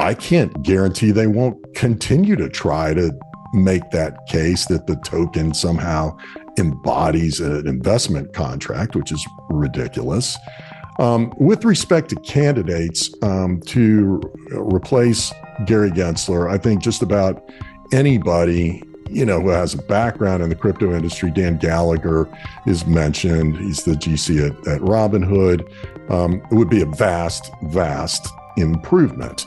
I can't guarantee they won't continue to try to make that case that the token somehow embodies an investment contract, which is ridiculous. With respect to candidates to replace Gary Gensler, I think just about anybody who has a background in the crypto industry. Dan Gallagher is mentioned. He's the GC at Robinhood. It would be a vast improvement.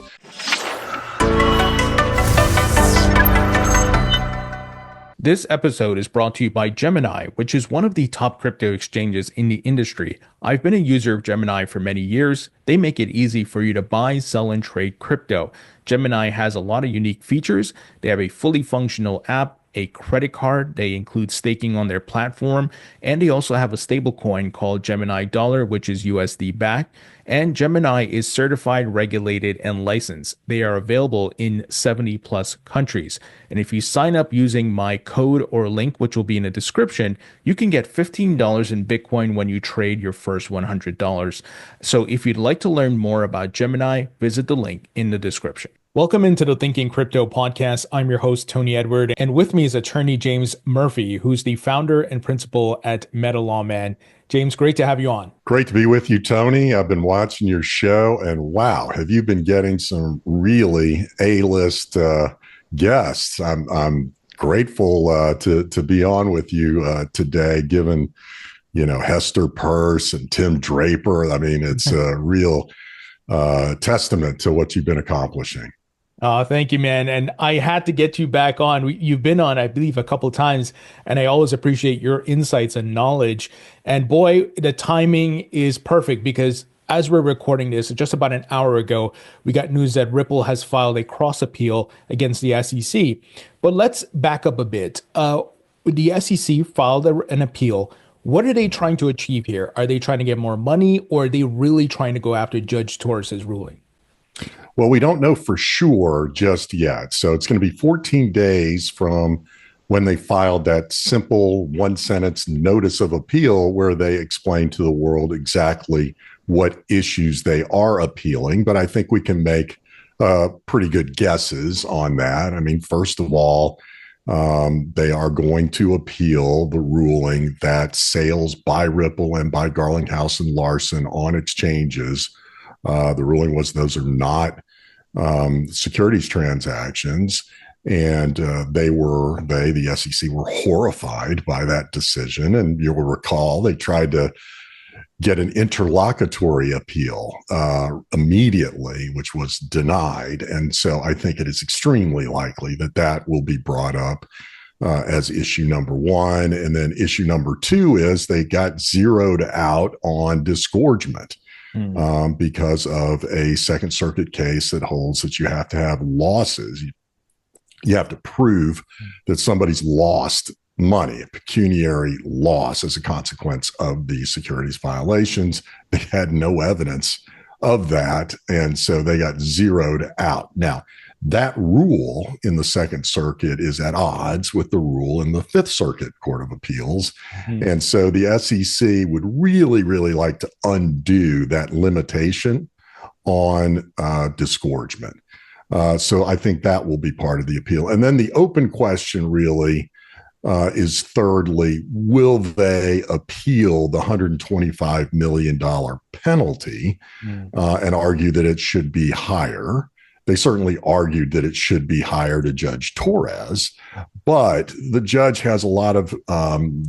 This episode is brought to you by Gemini, which is one of the top crypto exchanges in the industry. I've been a user of Gemini for many years. They make it easy for you to buy, sell, and trade crypto. Gemini has a lot of unique features. They have a fully functional app, a credit card. They include staking on their platform, and they also have a stablecoin called Gemini Dollar, which is USD backed. And Gemini is certified, regulated, and licensed. They are available in 70 plus countries. And if you sign up using my code or link, which will be in the description, you can get $15 in Bitcoin when you trade your first $100. So if you'd like to learn more about Gemini, visit the link in the description. Welcome into the Thinking Crypto podcast. I'm your host, Tony Edward, and with me is attorney James Murphy, who's the founder and principal at Metalawman. James, great to have you on. Great to be with you, Tony. I've been watching your show, and wow, have you been getting some really A-list guests. I'm grateful to be on with you today, given, Hester Peirce and Tim Draper. I mean, it's a real testament to what you've been accomplishing. Thank you, man. And I had to get you back on. You've been on, I believe, a couple of times, and I always appreciate your insights and knowledge. And boy, the timing is perfect because as we're recording this, just about an hour ago, we got news that Ripple has filed a cross appeal against the SEC. But let's back up a bit. The SEC filed an appeal. What are they trying to achieve here? Are they trying to get more money, or are they really trying to go after Judge Torres's ruling? Well, we don't know for sure just yet. So it's going to be 14 days from when they filed that simple one-sentence notice of appeal where they explain to the world exactly what issues they are appealing. But I think we can make pretty good guesses on that. I mean, first of all, they are going to appeal the ruling that sales by Ripple and by Garlinghouse and Larson on exchanges, the ruling was those are not securities transactions. And the SEC were horrified by that decision. And you'll recall they tried to get an interlocutory appeal immediately, which was denied. And so I think it is extremely likely that that will be brought up as issue number one. And then issue number two is they got zeroed out on disgorgement because of a Second Circuit case that holds that you have to have losses. You have to prove that somebody's lost money, a pecuniary loss as a consequence of the securities violations. They had no evidence of that, and so they got zeroed out. Now, that rule in the Second Circuit is at odds with the rule in the Fifth Circuit Court of Appeals. And so the SEC would really, really like to undo that limitation on disgorgement. So I think that will be part of the appeal. And then the open question really is thirdly, will they appeal the $125 million penalty and argue that it should be higher? They certainly argued that it should be higher to Judge Torres, but the judge has a lot of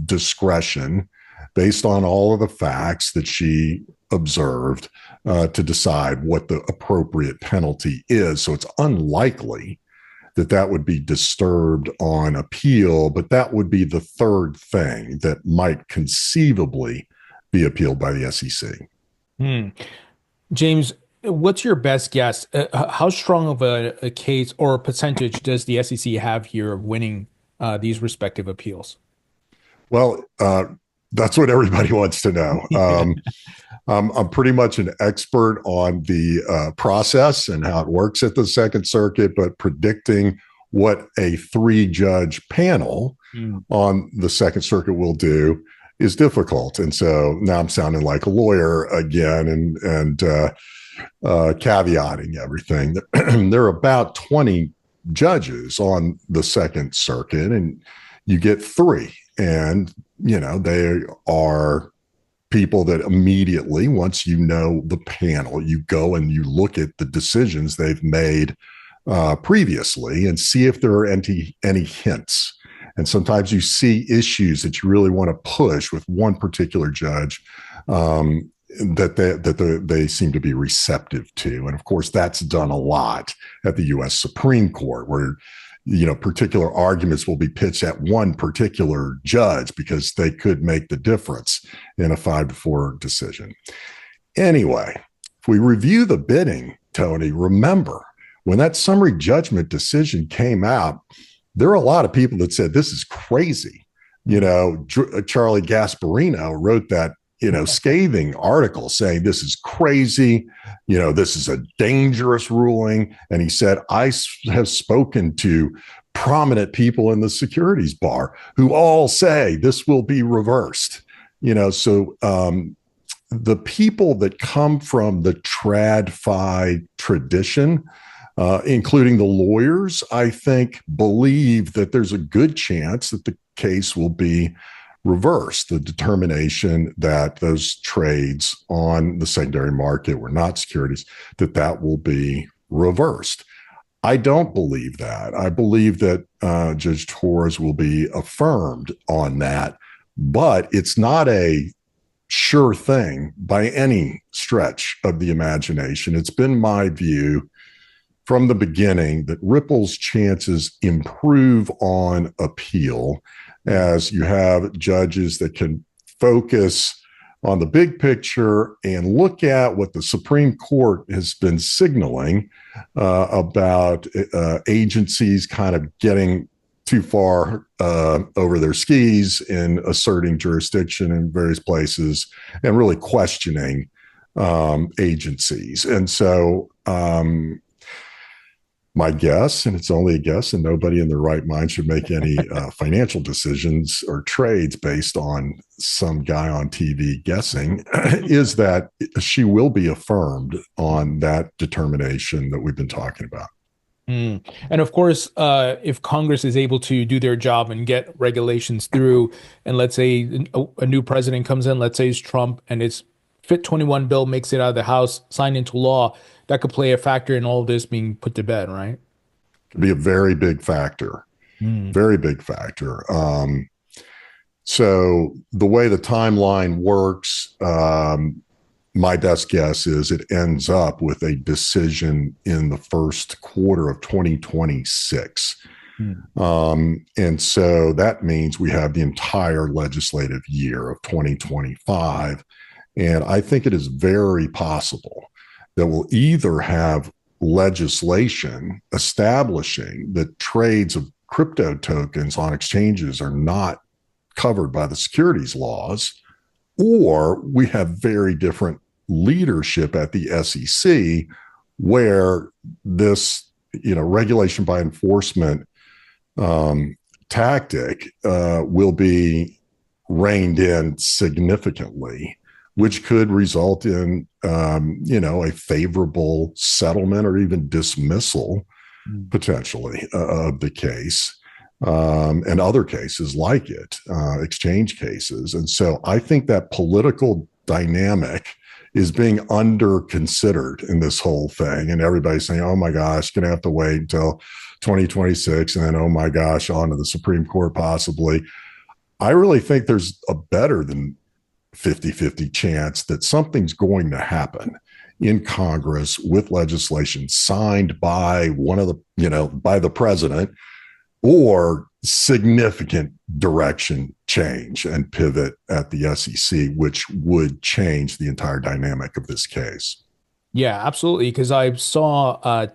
discretion based on all of the facts that she observed to decide what the appropriate penalty is. So it's unlikely that that would be disturbed on appeal, but that would be the third thing that might conceivably be appealed by the SEC. James, what's your best guess? How strong of a case or a percentage does the SEC have here of winning these respective appeals? Well, that's what everybody wants to know. I'm pretty much an expert on the process and how it works at the Second Circuit, but predicting what a three-judge panel on the Second Circuit will do is difficult. And so now I'm sounding like a lawyer again. And caveating everything. There are about 20 judges on the Second Circuit, and you get three. And, they are people that immediately, once you know the panel, you go and you look at the decisions they've made previously and see if there are any hints. And sometimes you see issues that you really want to push with one particular judge that they seem to be receptive to. And of course, that's done a lot at the U.S. Supreme Court, where particular arguments will be pitched at one particular judge because they could make the difference in a 5-4 decision. Anyway, if we review the bidding, Tony, remember when that summary judgment decision came out, there are a lot of people that said this is crazy. Charlie Gasparino wrote that scathing article saying this is crazy. This is a dangerous ruling. And he said, I have spoken to prominent people in the securities bar who all say this will be reversed. So the people that come from the TradFi tradition, including the lawyers, I think believe that there's a good chance that the case will be reversed, the determination that those trades on the secondary market were not securities, that will be reversed. I don't believe that. I believe that Judge Torres will be affirmed on that, but it's not a sure thing by any stretch of the imagination. It's been my view from the beginning that Ripple's chances improve on appeal as you have judges that can focus on the big picture and look at what the Supreme Court has been signaling about agencies kind of getting too far over their skis in asserting jurisdiction in various places and really questioning agencies. And so my guess, and it's only a guess, and nobody in their right mind should make any financial decisions or trades based on some guy on TV guessing, is that she will be affirmed on that determination that we've been talking about. And of course, if Congress is able to do their job and get regulations through, and let's say a new president comes in, let's say it's Trump, and his Fit 21 bill makes it out of the House, signed into law, that could play a factor in all of this being put to bed, right? Could be a very big factor, very big factor. So the way the timeline works, my best guess is it ends up with a decision in the first quarter of 2026. And so that means we have the entire legislative year of 2025. And I think it is very possible that we'll either have legislation establishing that trades of crypto tokens on exchanges are not covered by the securities laws, or we have very different leadership at the SEC where this, regulation by enforcement tactic will be reined in significantly, which could result in, a favorable settlement or even dismissal, potentially, of the case, and other cases like it, exchange cases. And so I think that political dynamic is being under considered in this whole thing. And everybody's saying, oh my gosh, going to have to wait until 2026. And then, oh my gosh, on to the Supreme Court possibly. I really think there's a better than 50-50 chance that something's going to happen in Congress with legislation signed by by the president, or significant direction change and pivot at the SEC, which would change the entire dynamic of this case. Yeah, absolutely. Because I saw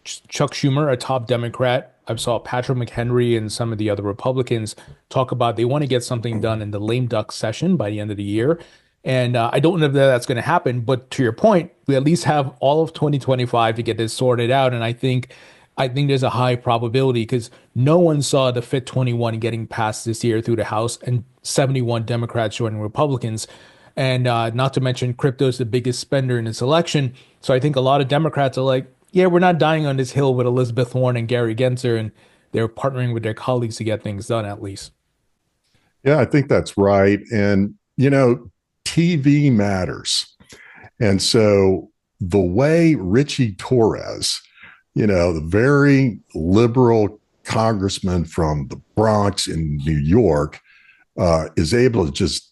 Chuck Schumer, a top Democrat, I saw Patrick McHenry and some of the other Republicans talk about they want to get something done in the lame duck session by the end of the year. And I don't know if that's going to happen, but to your point, we at least have all of 2025 to get this sorted out. And I think there's a high probability, because no one saw the Fit 21 getting passed this year through the House and 71 Democrats joining Republicans. And not to mention, crypto is the biggest spender in this election. So I think a lot of Democrats are like, yeah, we're not dying on this hill with Elizabeth Warren and Gary Gensler, and they're partnering with their colleagues to get things done at least. Yeah, I think that's right. And, TV matters. And so the way Richie Torres, the very liberal congressman from the Bronx in New York, is able to just,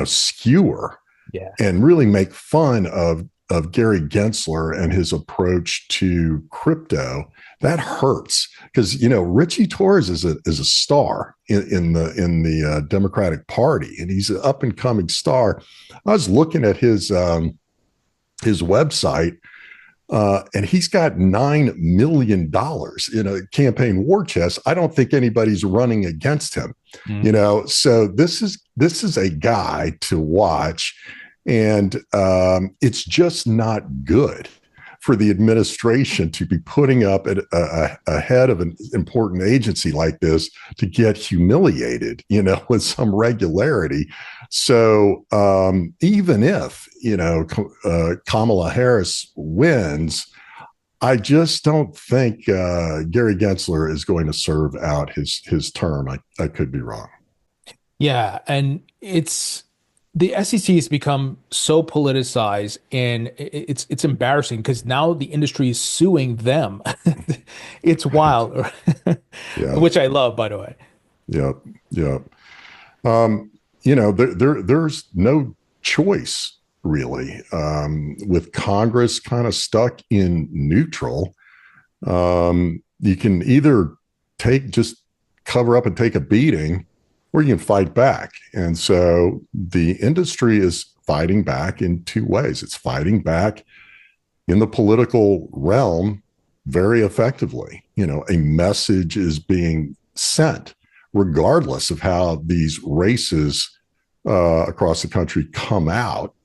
skewer Yeah. and really make fun of Gary Gensler and his approach to crypto, that hurts because Richie Torres is a star in the Democratic Party, and he's an up and coming star. I was looking at his website, and he's got $9 million in a campaign war chest. I don't think anybody's running against him. So this is a guy to watch, and it's just not good for the administration to be putting up a head of an important agency like this to get humiliated, with some regularity. So even if, Kamala Harris wins, I just don't think Gary Gensler is going to serve out his term. I could be wrong. Yeah, and the SEC has become so politicized, and it's embarrassing because now the industry is suing them. It's wild, Yeah. which I love, by the way. Yeah. Yeah. There's no choice really, with Congress kind of stuck in neutral. You can either just cover up and take a beating, or you can fight back. And so the industry is fighting back in two ways. It's fighting back in the political realm very effectively. A message is being sent, regardless of how these races across the country come out.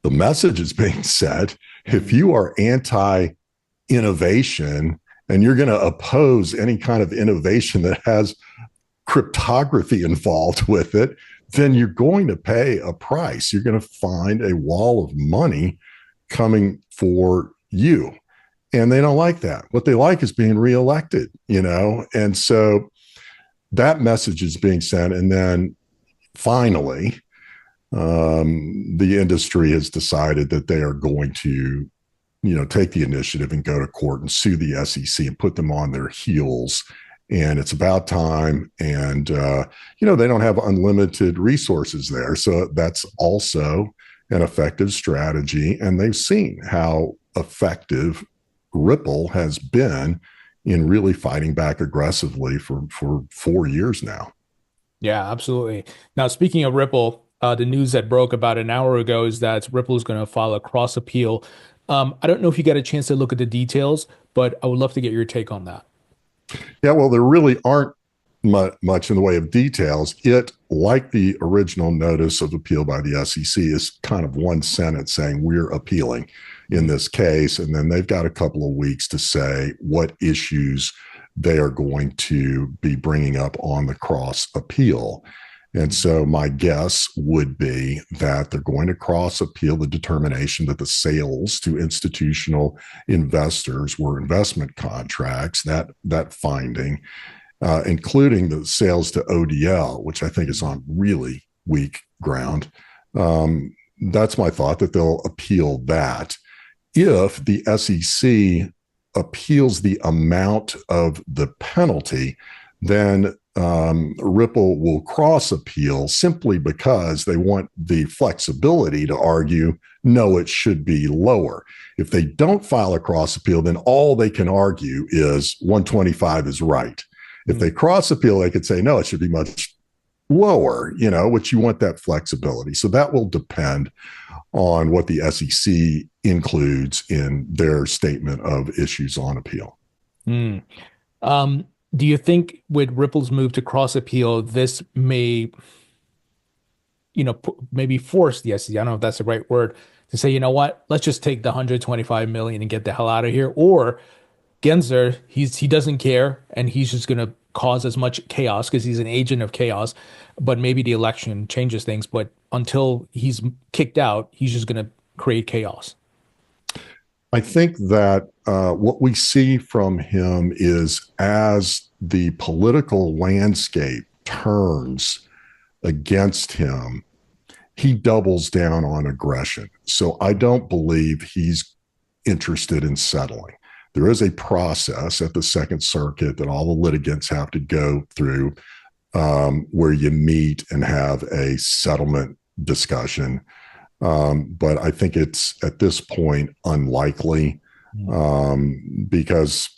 The message is being said. If you are anti-innovation and you're going to oppose any kind of innovation that has cryptography involved with it, then you're going to pay a price. You're going to find a wall of money coming for you. And they don't like that. What they like is being reelected, And so that message is being sent. And then finally, the industry has decided that they are going to, take the initiative and go to court and sue the SEC and put them on their heels. And it's about time. And, they don't have unlimited resources there. So that's also an effective strategy. And they've seen how effective Ripple has been in really fighting back aggressively for 4 years now. Yeah, absolutely. Now, speaking of Ripple, the news that broke about an hour ago is that Ripple is going to file a cross appeal. I don't know if you got a chance to look at the details, but I would love to get your take on that. Yeah, well, there really aren't much in the way of details. It, like the original notice of appeal by the SEC, is kind of one sentence saying we're appealing in this case. And then they've got a couple of weeks to say what issues they are going to be bringing up on the cross appeal. And so my guess would be that they're going to cross appeal the determination that the sales to institutional investors were investment contracts, that finding, including the sales to ODL, which I think is on really weak ground. That's my thought, that they'll appeal that. If the SEC appeals the amount of the penalty, then Ripple will cross appeal simply because they want the flexibility to argue, no, it should be lower. If they don't file a cross appeal, then all they can argue is 125 is right. If they cross appeal, they could say, no, it should be much lower, which you want that flexibility. So that will depend on what the SEC includes in their statement of issues on appeal. Do you think with Ripple's move to cross appeal, this may, maybe force the SEC, I don't know if that's the right word, to say, you know what, let's just take the 125 million and get the hell out of here? Or Gensler, he doesn't care, and he's just going to cause as much chaos because he's an agent of chaos, but maybe the election changes things. But until he's kicked out, he's just going to create chaos. I think that what we see from him is as the political landscape turns against him, he doubles down on aggression. So I don't believe he's interested in settling. There is a process at the Second Circuit that all the litigants have to go through where you meet and have a settlement discussion. But I think it's at this point unlikely because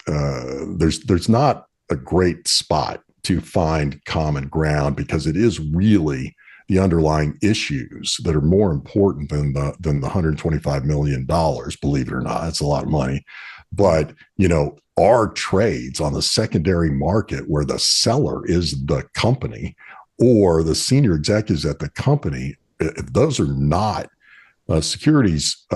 there's not a great spot to find common ground because it is really the underlying issues that are more important than the $125 million. Believe it or not, it's a lot of money. But our trades on the secondary market where the seller is the company or the senior executives at the company, if those are not securities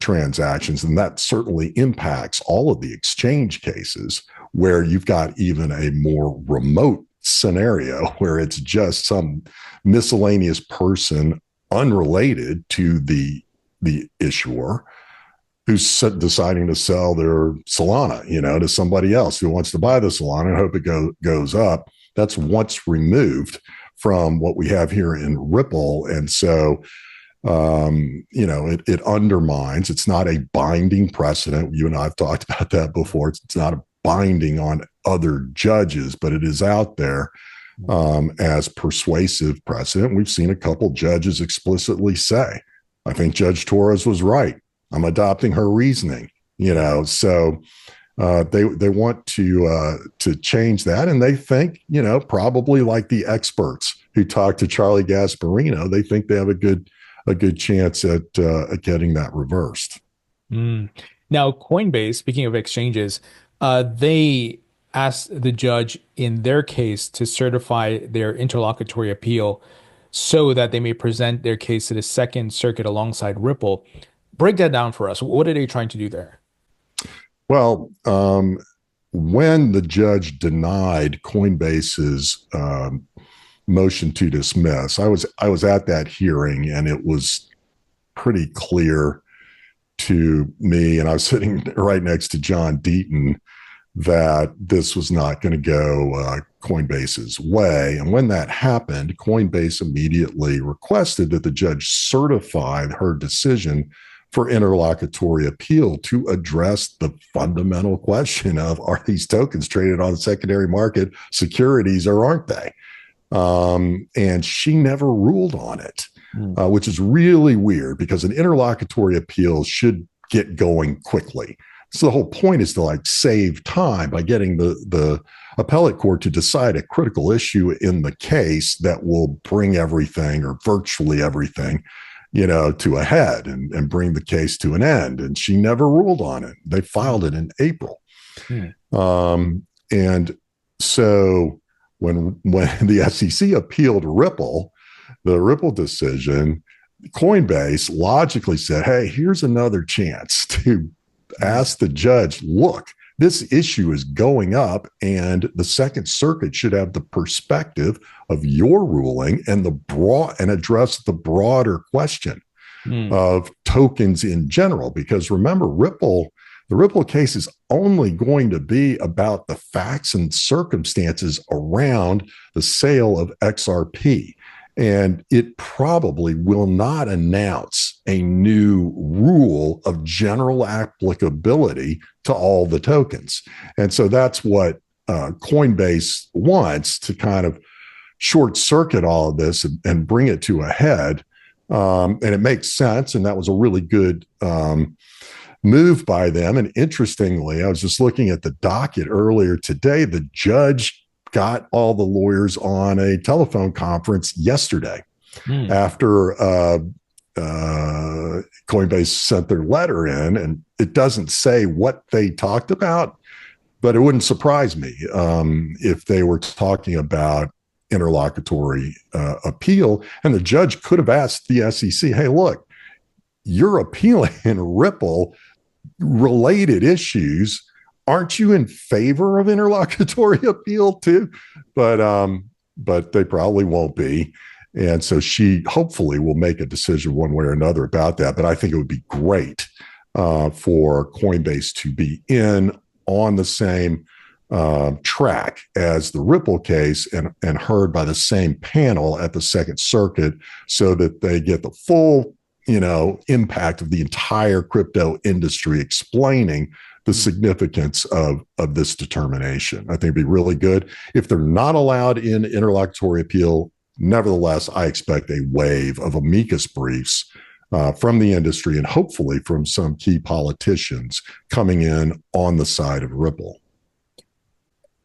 transactions, then that certainly impacts all of the exchange cases where you've got even a more remote scenario where it's just some miscellaneous person unrelated to the issuer who's deciding to sell their Solana, to somebody else who wants to buy the Solana and hope it goes up. That's once removed from what we have here in Ripple. And so, it undermines, it's not a binding precedent. You and I have talked about that before. It's not a binding on other judges, but it is out there as persuasive precedent. We've seen a couple judges explicitly say, I think Judge Torres was right. I'm adopting her reasoning, so they want to change that. And they think, probably like the experts who talked to Charlie Gasparino, they think they have a good chance at getting that reversed. Now, Coinbase, speaking of exchanges, they asked the judge in their case to certify their interlocutory appeal so that they may present their case to the Second Circuit alongside Ripple. Break that down for us. What are they trying to do there? Well, when the judge denied Coinbase's motion to dismiss, I was at that hearing, and it was pretty clear to me, and I was sitting right next to John Deaton, that this was not going to go Coinbase's way. And when that happened, Coinbase immediately requested that the judge certify her decision for interlocutory appeal to address the fundamental question of, are these tokens traded on the secondary market securities or aren't they? And she never ruled on it, which is really weird because an interlocutory appeal should get going quickly. So the whole point is to save time by getting the appellate court to decide a critical issue in the case that will bring everything or virtually everything to a head and bring the case to an end. And she never ruled on it. They filed it in April. And so when the SEC appealed Ripple, the Ripple decision, Coinbase logically said, hey, here's another chance to ask the judge, look, this issue is going up, and the Second Circuit should have the perspective of your ruling and address the broader question of tokens in general. Because remember, the Ripple case is only going to be about the facts and circumstances around the sale of XRP. And it probably will not announce a new rule of general applicability to all the tokens. And so that's what Coinbase wants, to kind of short circuit all of this and bring it to a head. And it makes sense. And that was a really good move by them. And interestingly, I was just looking at the docket earlier today. The judge got all the lawyers on a telephone conference yesterday after Coinbase sent their letter in, and it doesn't say what they talked about, but it wouldn't surprise me if they were talking about interlocutory appeal. And the judge could have asked the SEC, hey, look, you're appealing in Ripple related issues aren't you in favor of interlocutory appeal too? But they probably won't be. And so she hopefully will make a decision one way or another about that. But I think it would be great for Coinbase to be in on the same track as the Ripple case and heard by the same panel at the Second Circuit, so that they get the full, impact of the entire crypto industry explaining the significance of this determination. I think it'd be really good. If they're not allowed in interlocutory appeal, nevertheless, I expect a wave of amicus briefs from the industry and hopefully from some key politicians coming in on the side of Ripple.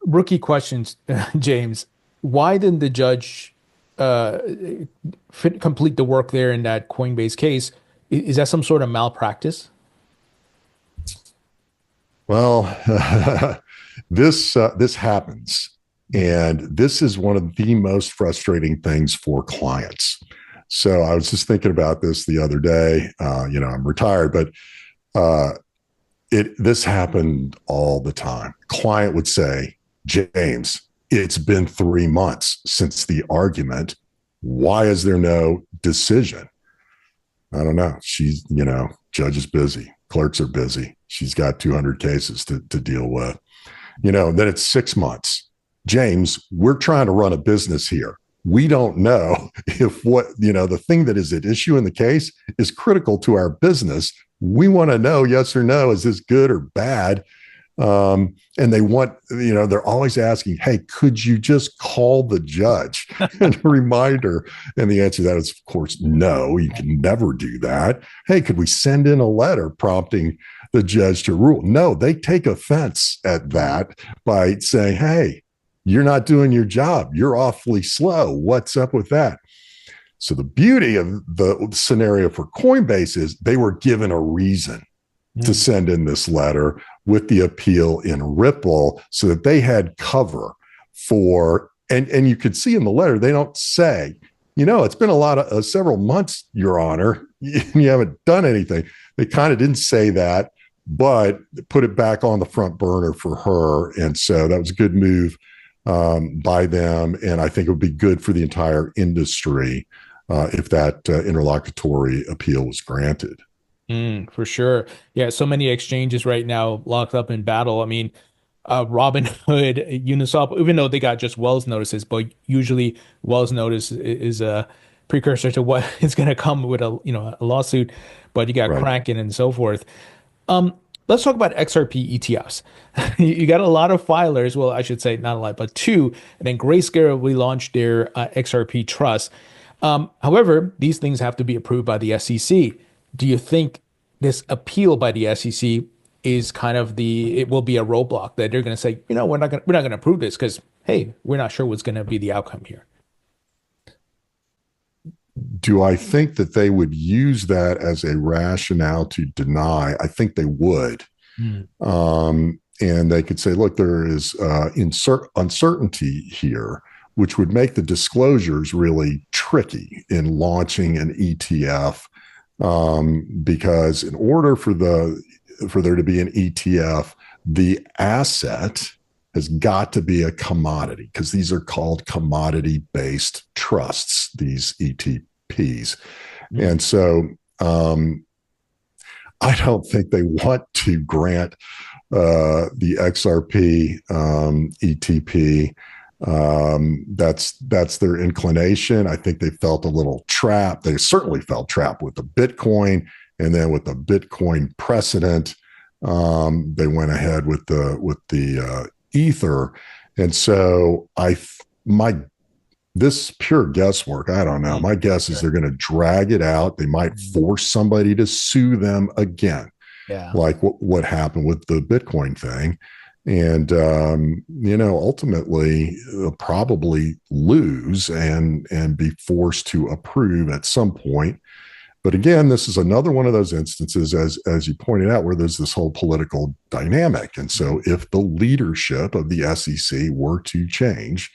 Rookie questions, James. Why didn't the judge complete the work there in that Coinbase case? Is that some sort of malpractice? Well, this happens, and this is one of the most frustrating things for clients. So I was just thinking about this the other day. I'm retired, but this happened all the time. Client would say, James, it's been 3 months since the argument. Why is there no decision? I don't know. She's, judge is busy. Clerks are busy. She's got 200 cases to deal with. Then it's 6 months. James, we're trying to run a business here. We don't know if the thing that is at issue in the case is critical to our business. We want to know, yes or no, is this good or bad? And they want, they're always asking, hey, could you just call the judge and a reminder? And the answer to that is, of course, no, you can never do that. Hey, could we send in a letter prompting the judge to rule? No, they take offense at that by saying, hey, you're not doing your job. You're awfully slow. What's up with that? So the beauty of the scenario for Coinbase is they were given a reason to send in this letter with the appeal in Ripple, so that they had cover for, and you could see in the letter, they don't say, it's been several months, Your Honor, you haven't done anything. They kind of didn't say that, but put it back on the front burner for her. And so that was a good move by them. And I think it would be good for the entire industry if that interlocutory appeal was granted. For sure. Yeah, so many exchanges right now locked up in battle. I mean, Robinhood, Uniswap, even though they got just Wells notices, but usually Wells notice is a precursor to what is going to come with a lawsuit. But you got Kraken and so forth. Let's talk about XRP ETFs. You got a lot of filers. Well, I should say not a lot, but two. And then Grayscale relaunched their XRP Trust. However, these things have to be approved by the SEC. Do you think this appeal by the SEC is kind of it will be a roadblock that they're going to say, we're not going to approve this because, hey, we're not sure what's going to be the outcome here? Do I think that they would use that as a rationale to deny? I think they would. And they could say, look, there is uncertainty here, which would make the disclosures really tricky in launching an ETF. Because in order for there to be an ETF, the asset has got to be a commodity, because these are called commodity-based trusts, these ETPs. And so I don't think they want to grant the XRP ETP. That's their inclination. I think they felt a little trapped. They certainly felt trapped with the Bitcoin, and then with the Bitcoin precedent, they went ahead with the Ether. And so this pure guesswork, I don't know. My guess is they're going to drag it out. They might force somebody to sue them again, like what happened with the Bitcoin thing. And, ultimately probably lose and be forced to approve at some point. But again, this is another one of those instances, as you pointed out, where there's this whole political dynamic. And so if the leadership of the SEC were to change,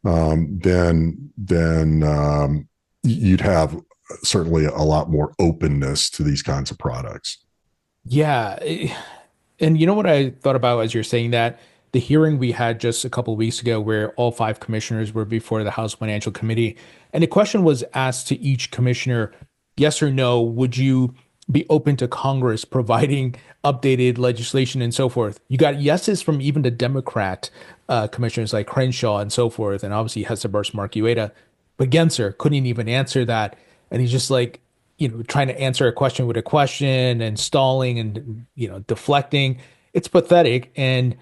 then you'd have certainly a lot more openness to these kinds of products. Yeah. And you know what I thought about as you're saying that? The hearing we had just a couple of weeks ago, where all five commissioners were before the House Financial Committee. And the question was asked to each commissioner, yes or no, would you be open to Congress providing updated legislation and so forth? You got yeses from even the Democrat commissioners like Crenshaw and so forth, and obviously Hesseberst Markueta. But Gensler couldn't even answer that. And he's just like, trying to answer a question with a question and stalling and, deflecting. It's pathetic. And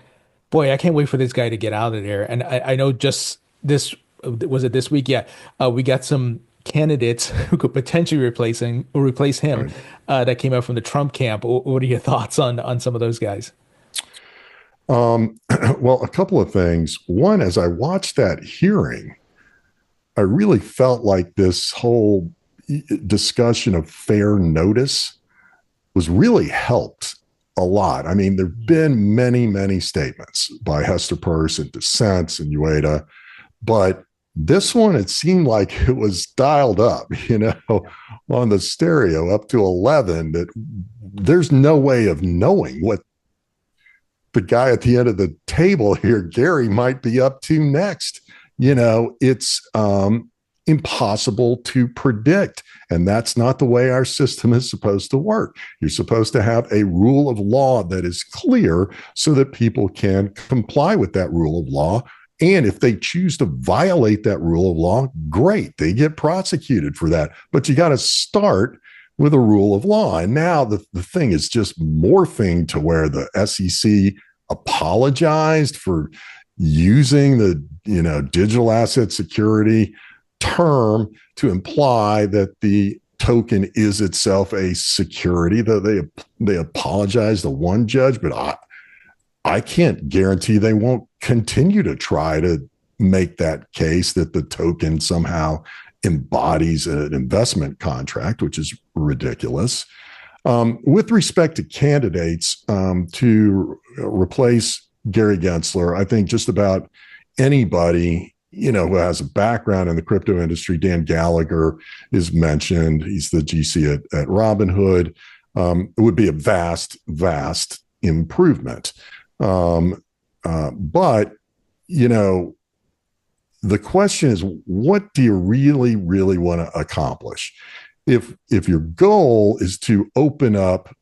boy, I can't wait for this guy to get out of there. And I know just this, was it this week? Yeah. We got some candidates who could potentially replace him Right. that came out from the Trump camp. What are your thoughts on some of those guys? Well, a couple of things. One, as I watched that hearing, I really felt like this whole discussion of fair notice was really helped a lot. I mean, there have been many, many statements by Hester Peirce and dissents and Ueda, but this one, it seemed like it was dialed up, on the stereo up to 11, that there's no way of knowing what the guy at the end of the table here, Gary, might be up to next. It's impossible to predict. And that's not the way our system is supposed to work. You're supposed to have a rule of law that is clear so that people can comply with that rule of law. And if they choose to violate that rule of law, great, they get prosecuted for that. But you got to start with a rule of law. And now the thing is just morphing to where the SEC apologized for using the digital asset security term to imply that the token is itself a security. That they apologize to one judge, but I can't guarantee they won't continue to try to make that case that the token somehow embodies an investment contract, which is ridiculous. With respect to candidates to replace Gary Gensler, I think just about anybody who has a background in the crypto industry. Dan Gallagher is mentioned. He's the GC at Robinhood. It would be a vast, vast improvement. But the question is, what do you really, really want to accomplish? If your goal is to open up,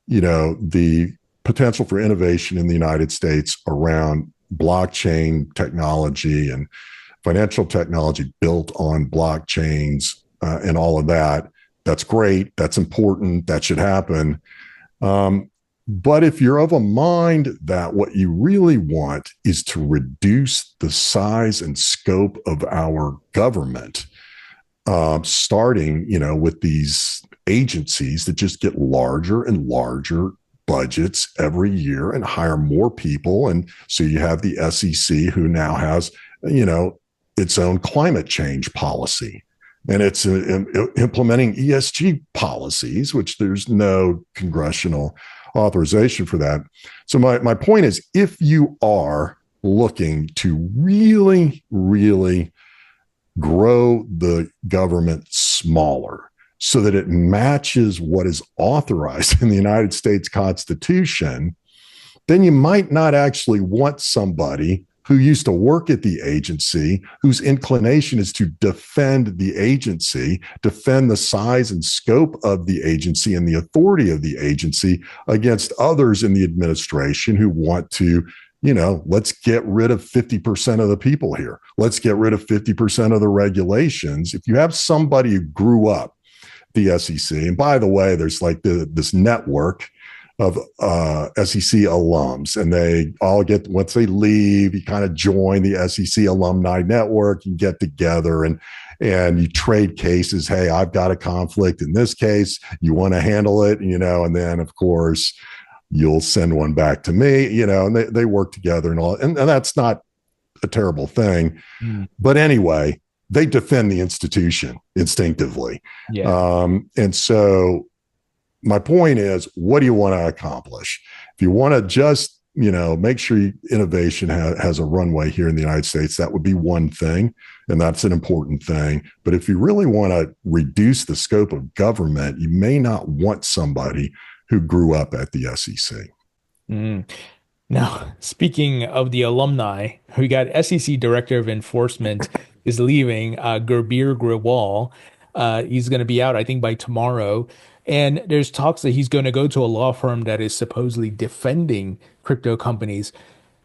the potential for innovation in the United States around blockchain technology and financial technology built on blockchains and all of that, that's great. That's important. That should happen. But if you're of a mind that what you really want is to reduce the size and scope of our government, starting, with these agencies that just get larger and larger budgets every year and hire more people. And so you have the SEC, who now has, its own climate change policy. And it's implementing ESG policies, which there's no congressional authorization for that. So my point is, if you are looking to really, really grow the government smaller so that it matches what is authorized in the United States Constitution, then you might not actually want somebody who used to work at the agency, whose inclination is to defend the agency, defend the size and scope of the agency and the authority of the agency against others in the administration who want to, let's get rid of 50% of the people here. Let's get rid of 50% of the regulations. If you have somebody who grew up the SEC, and by the way, there's like this network of SEC alums, and they all get, once they leave, you kind of join the SEC alumni network and get together and you trade cases. Hey, I've got a conflict in this case. You want to handle it, and then of course you'll send one back to me, and they work together and all. And that's not a terrible thing. But anyway, they defend the institution instinctively. Yeah. And so my point is, what do you want to accomplish? If you want to just, make sure innovation has a runway here in the United States, that would be one thing. And that's an important thing. But if you really want to reduce the scope of government, you may not want somebody who grew up at the SEC. Mm. Now, speaking of the alumni, we got SEC Director of Enforcement is leaving, Gurbir Grewal. He's going to be out, I think, by tomorrow. And there's talks that he's going to go to a law firm that is supposedly defending crypto companies.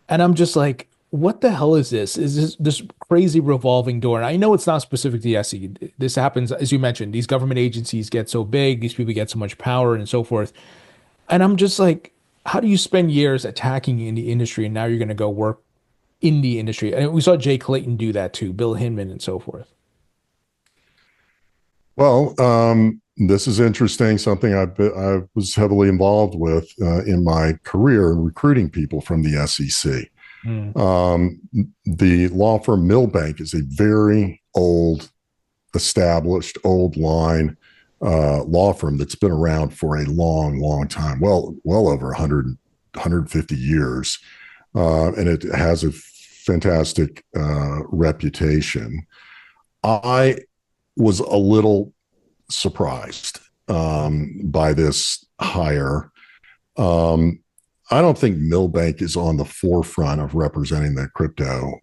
And I'm just like, what the hell is this? Is this crazy revolving door? And I know it's not specific to the SEC. This happens, as you mentioned, these government agencies get so big, these people get so much power and so forth. And I'm just like, how do you spend years attacking in the industry and now you're going to go work in the industry? And we saw Jay Clayton do that too, Bill Hinman and so forth. Well, this is interesting, something I was heavily involved with in my career, recruiting people from the SEC. The law firm Milbank is a very old, established, old line law firm that's been around for a long, long time, well over 100, 150 years. And it has a fantastic reputation. I was a little surprised by this hire. I don't think Milbank is on the forefront of representing the crypto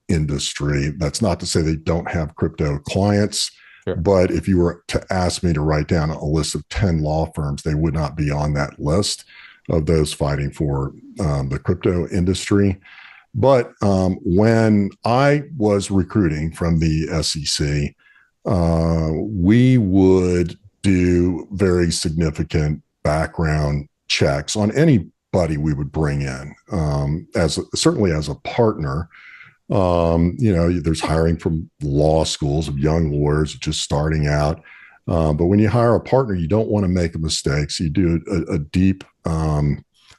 industry. That's not to say they don't have crypto clients. Sure. But if you were to ask me to write down a list of 10 law firms, they would not be on that list of those fighting for the crypto industry. But when I was recruiting from the SEC, we would do very significant background checks on anybody we would bring in, certainly as a partner. There's hiring from law schools of young lawyers just starting out. But when you hire a partner, you don't want to make a mistake. So you do a deep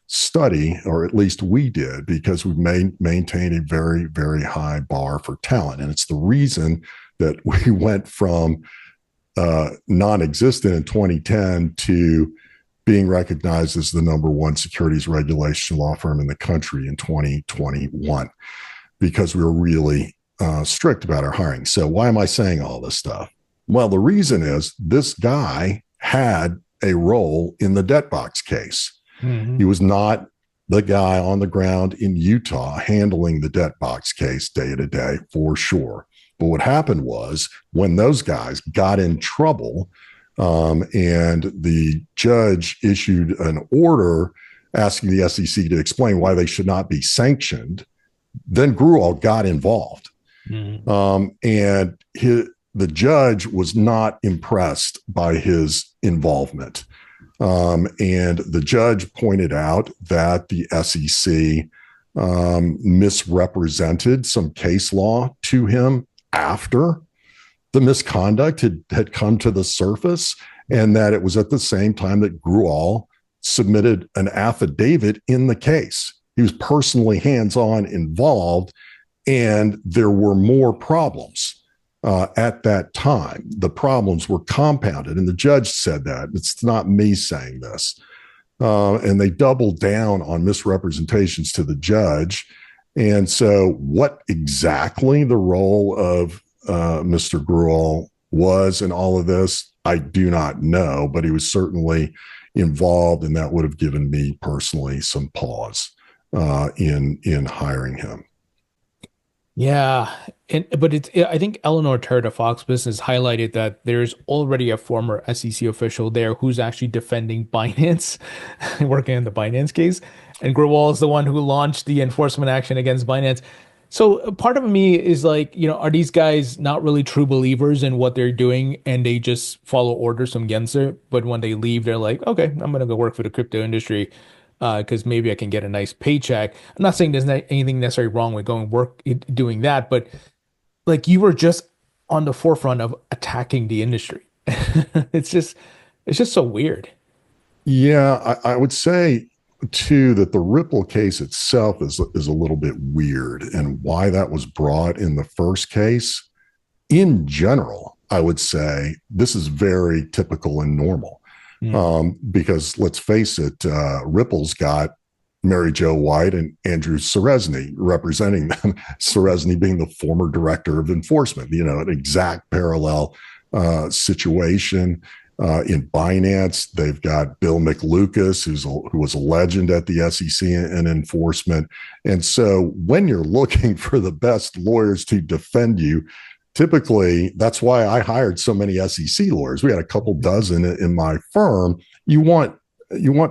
study, or at least we did, because we maintain a very, very high bar for talent. And it's the reason that we went from non-existent in 2010 to being recognized as the #1 securities regulation law firm in the country in 2021. Because we were really strict about our hiring. So why am I saying all this stuff? Well, the reason is this guy had a role in the debt box case. Mm-hmm. He was not the guy on the ground in Utah handling the debt box case day to day, for sure. But what happened was when those guys got in trouble and the judge issued an order asking the SEC to explain why they should not be sanctioned, then Grewal got involved. Mm-hmm. And the judge was not impressed by his involvement. And the judge pointed out that the SEC misrepresented some case law to him after the misconduct had come to the surface, and that it was at the same time that Grewal submitted an affidavit in the case. He was personally hands-on involved, and there were more problems at that time. The problems were compounded, and the judge said that. It's not me saying this. And they doubled down on misrepresentations to the judge. And so what exactly the role of Mr. Grewal was in all of this, I do not know, but he was certainly involved, and that would have given me personally some pause in hiring him. Yeah, but I think Eleanor Turd of Fox Business highlighted that there's already a former SEC official there who's actually defending Binance, working on the Binance case, and Grewal is the one who launched the enforcement action against Binance. So part of me is like, are these guys not really true believers in what they're doing, and they just follow orders from Gensler, but when they leave, they're like, okay, I'm going to go work for the crypto industry because maybe I can get a nice paycheck. I'm not saying there's not anything necessarily wrong with doing that, but like you were just on the forefront of attacking the industry. It's just so weird. Yeah, I would say too that the Ripple case itself is a little bit weird, and why that was brought in the first case. In general, I would say this is very typical and normal. Because let's face it, Ripple's got Mary Jo White and Andrew Seresny representing them, Seresny being the former director of enforcement, an exact parallel situation. In Binance, they've got Bill McLucas, who was a legend at the SEC and enforcement. And so when you're looking for the best lawyers to defend you, typically that's why I hired so many SEC lawyers. We had a couple dozen in my firm. You want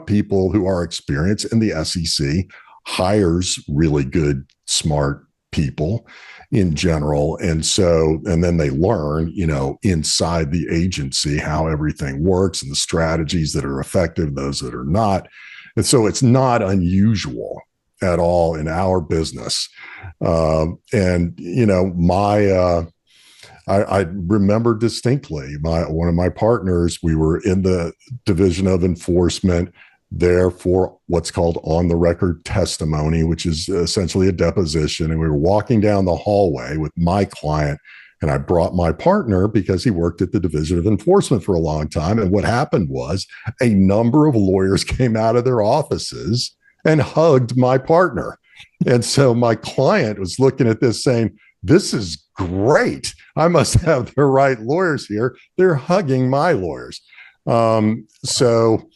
people who are experienced, and the SEC hires really good, smart people in general. And then they learn, inside the agency how everything works and the strategies that are effective, those that are not. And so it's not unusual at all in our business. I remember distinctly one of my partners, we were in the division of enforcement there for what's called on the record testimony, which is essentially a deposition. And we were walking down the hallway with my client, and I brought my partner because he worked at the division of enforcement for a long time. And what happened was a number of lawyers came out of their offices and hugged my partner. And so my client was looking at this saying, "This is great. I must have the right lawyers here. They're hugging my lawyers." So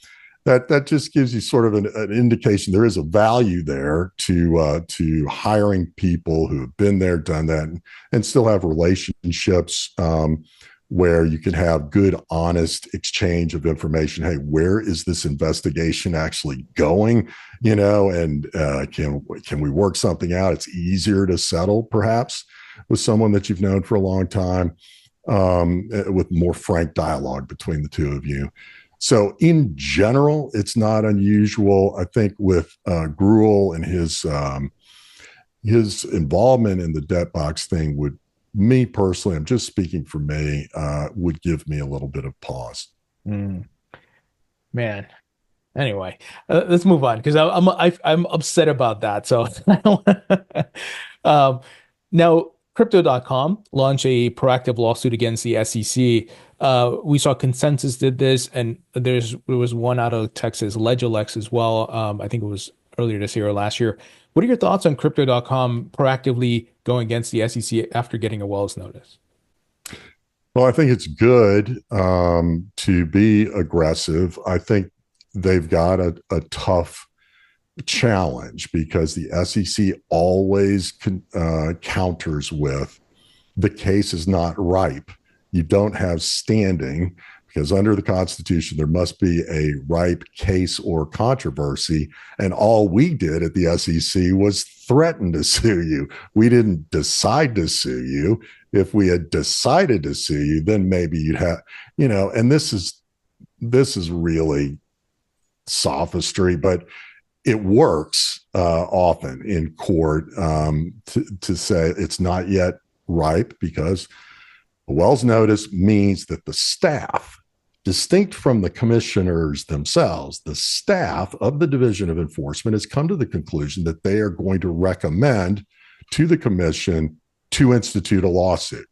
that just gives you sort of an indication there is a value there to hiring people who have been there, done that, and still have relationships where you can have good, honest exchange of information. Hey, where is this investigation actually going? And can we work something out? It's easier to settle perhaps with someone that you've known for a long time, with more frank dialogue between the two of you. So in general, it's not unusual. I think with Grewal and his involvement in the debt box thing me personally, I'm just speaking for me, would give me a little bit of pause. Man. Anyway, let's move on because I'm upset about that. So now Crypto.com launched a proactive lawsuit against the SEC. We saw Consensus did this, and there was one out of Texas, Legilex as well. I think it was earlier this year or last year. What are your thoughts on Crypto.com proactively going against the SEC after getting a Wells notice? Well, I think it's good to be aggressive. I think they've got a tough challenge because the SEC always counters with the case is not ripe. You don't have standing because under the Constitution, there must be a ripe case or controversy. And all we did at the SEC was threaten to sue you. We didn't decide to sue you. If we had decided to sue you, then maybe you'd have, and this is really sophistry, but it works often in court to say it's not yet ripe because a Wells notice means that the staff, distinct from the commissioners themselves, the staff of the Division of Enforcement has come to the conclusion that they are going to recommend to the commission to institute a lawsuit.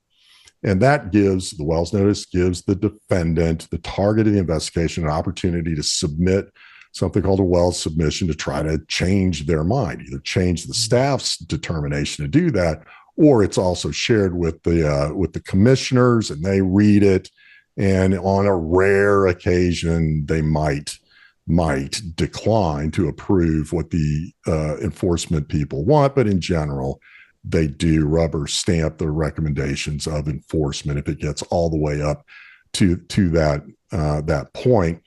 And that gives the Wells notice, gives the defendant, the target of the investigation, an opportunity to submit something called a Wells submission to try to change their mind, either change the staff's determination to do that, or it's also shared with the commissioners and they read it. And on a rare occasion, they might decline to approve what the enforcement people want. But in general, they do rubber stamp the recommendations of enforcement if it gets all the way up to that point.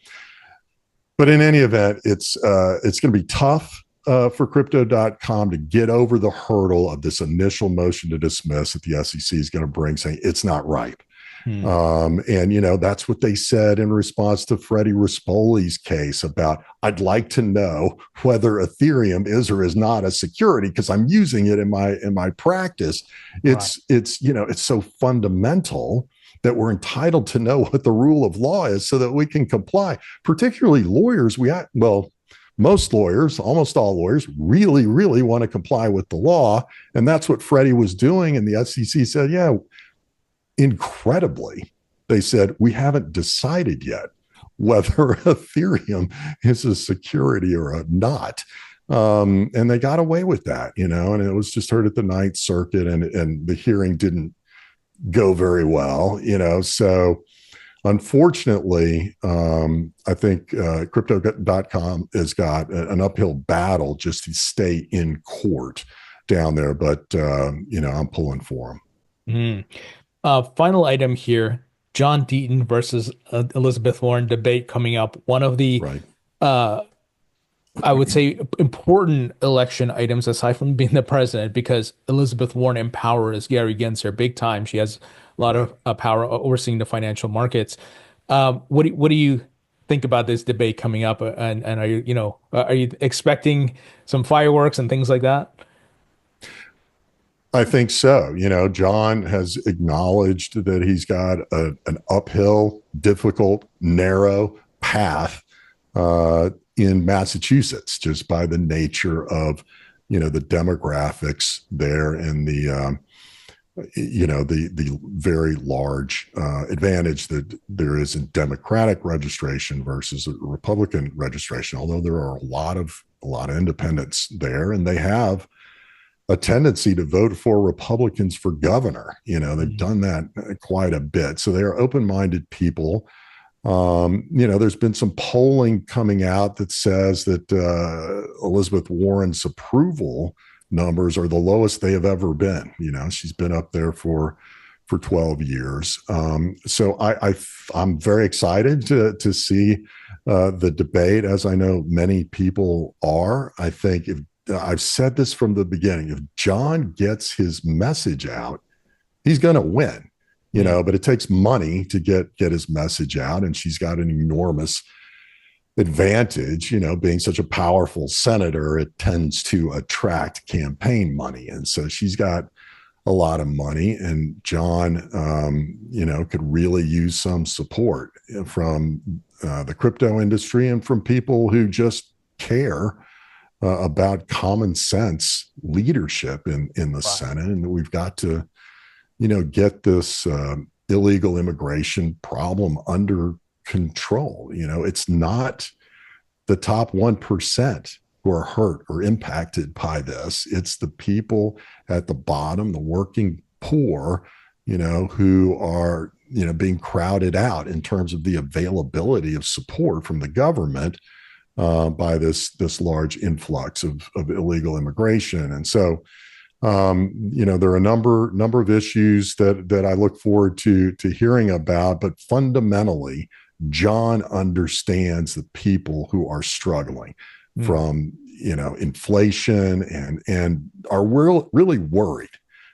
But in any event, it's going to be tough for Crypto.com to get over the hurdle of this initial motion to dismiss that the SEC is going to bring, saying it's not ripe. And that's what they said in response to Freddie Rispoli's case about, I'd like to know whether Ethereum is or is not a security because I'm using it in my practice. It's so fundamental that we're entitled to know what the rule of law is so that we can comply. Particularly lawyers, most lawyers, almost all lawyers, really, really want to comply with the law. And that's what Freddie was doing. And the SEC said, yeah, incredibly, they said, we haven't decided yet whether Ethereum is a security or not. And they got away with that, and it was just heard at the Ninth Circuit and the hearing didn't go very well, so Unfortunately, I think crypto.com has got an uphill battle just to stay in court down there, but I'm pulling for him. Mm. Final item here, John Deaton versus Elizabeth Warren debate coming up. One of the, Right. uh, I would say, important election items aside from being the president, because Elizabeth Warren empowers Gary Gensler big time. She has a lot Right. of power overseeing the financial markets. What do you think about this debate coming up? And are you expecting some fireworks and things like that? I think so. John has acknowledged that he's got an uphill, difficult, narrow path in Massachusetts, just by the nature of, the demographics there and the very large advantage that there is in Democratic registration versus a Republican registration. Although there are a lot of independents there, and they have a tendency to vote for Republicans for governor. They've done that quite a bit. So they are open-minded people. There's been some polling coming out that says that Elizabeth Warren's approval numbers are the lowest they have ever been. She's been up there for 12 years. So I'm very excited to see the debate, as I know many people are. I think I've said this from the beginning, if John gets his message out, he's going to win, but it takes money to get his message out. And she's got an enormous advantage, being such a powerful senator, it tends to attract campaign money. And so she's got a lot of money, and John, could really use some support from the crypto industry and from people who just care about common sense leadership in the Senate. And we've got to, get this illegal immigration problem under control. It's not the top 1% who are hurt or impacted by this. It's the people at the bottom, the working poor, who are, being crowded out in terms of the availability of support from the government by this large influx of illegal immigration. And so, there are a number of issues that I look forward to hearing about, but fundamentally, John understands the people who are struggling from, inflation and are really worried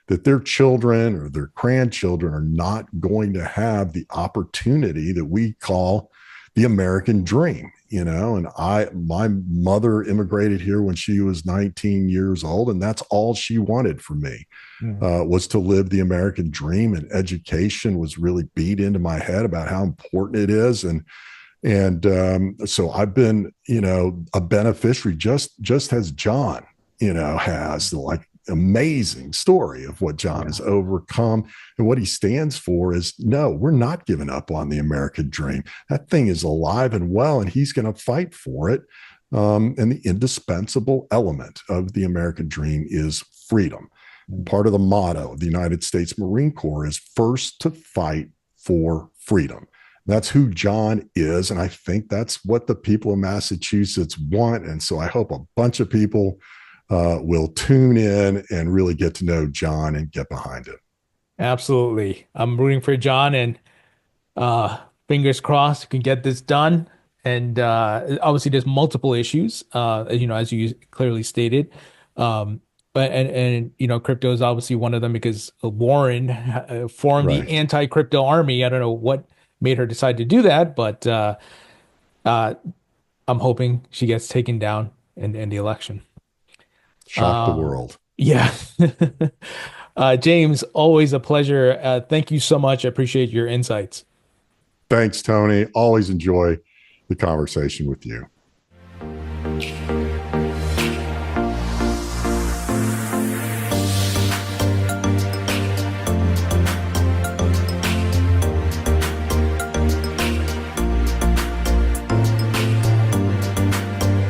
that their children or their grandchildren are not going to have the opportunity that we call the American dream. And my mother immigrated here when she was 19 years old, and that's all she wanted from me, was to live the American dream. And education was really beat into my head about how important it is. And so I've been, a beneficiary, just as John, has, like, amazing story of what John has overcome. And what he stands for is, no, we're not giving up on the American dream. That thing is alive and well, and he's going to fight for it. And the indispensable element of the American dream is freedom. Part of the motto of the United States Marine Corps is first to fight for freedom. That's who John is. And I think that's what the people of Massachusetts want. And so I hope a bunch of people will tune in and really get to know John and get behind him. Absolutely. I'm rooting for John, and fingers crossed you can get this done. And obviously there's multiple issues, as you clearly stated. But crypto is obviously one of them, because Warren formed the anti-crypto army. I don't know what made her decide to do that, but I'm hoping she gets taken down in the election. Shock the world. Yeah. James, always a pleasure. Thank you so much. I appreciate your insights. Thanks, Tony. Always enjoy the conversation with you.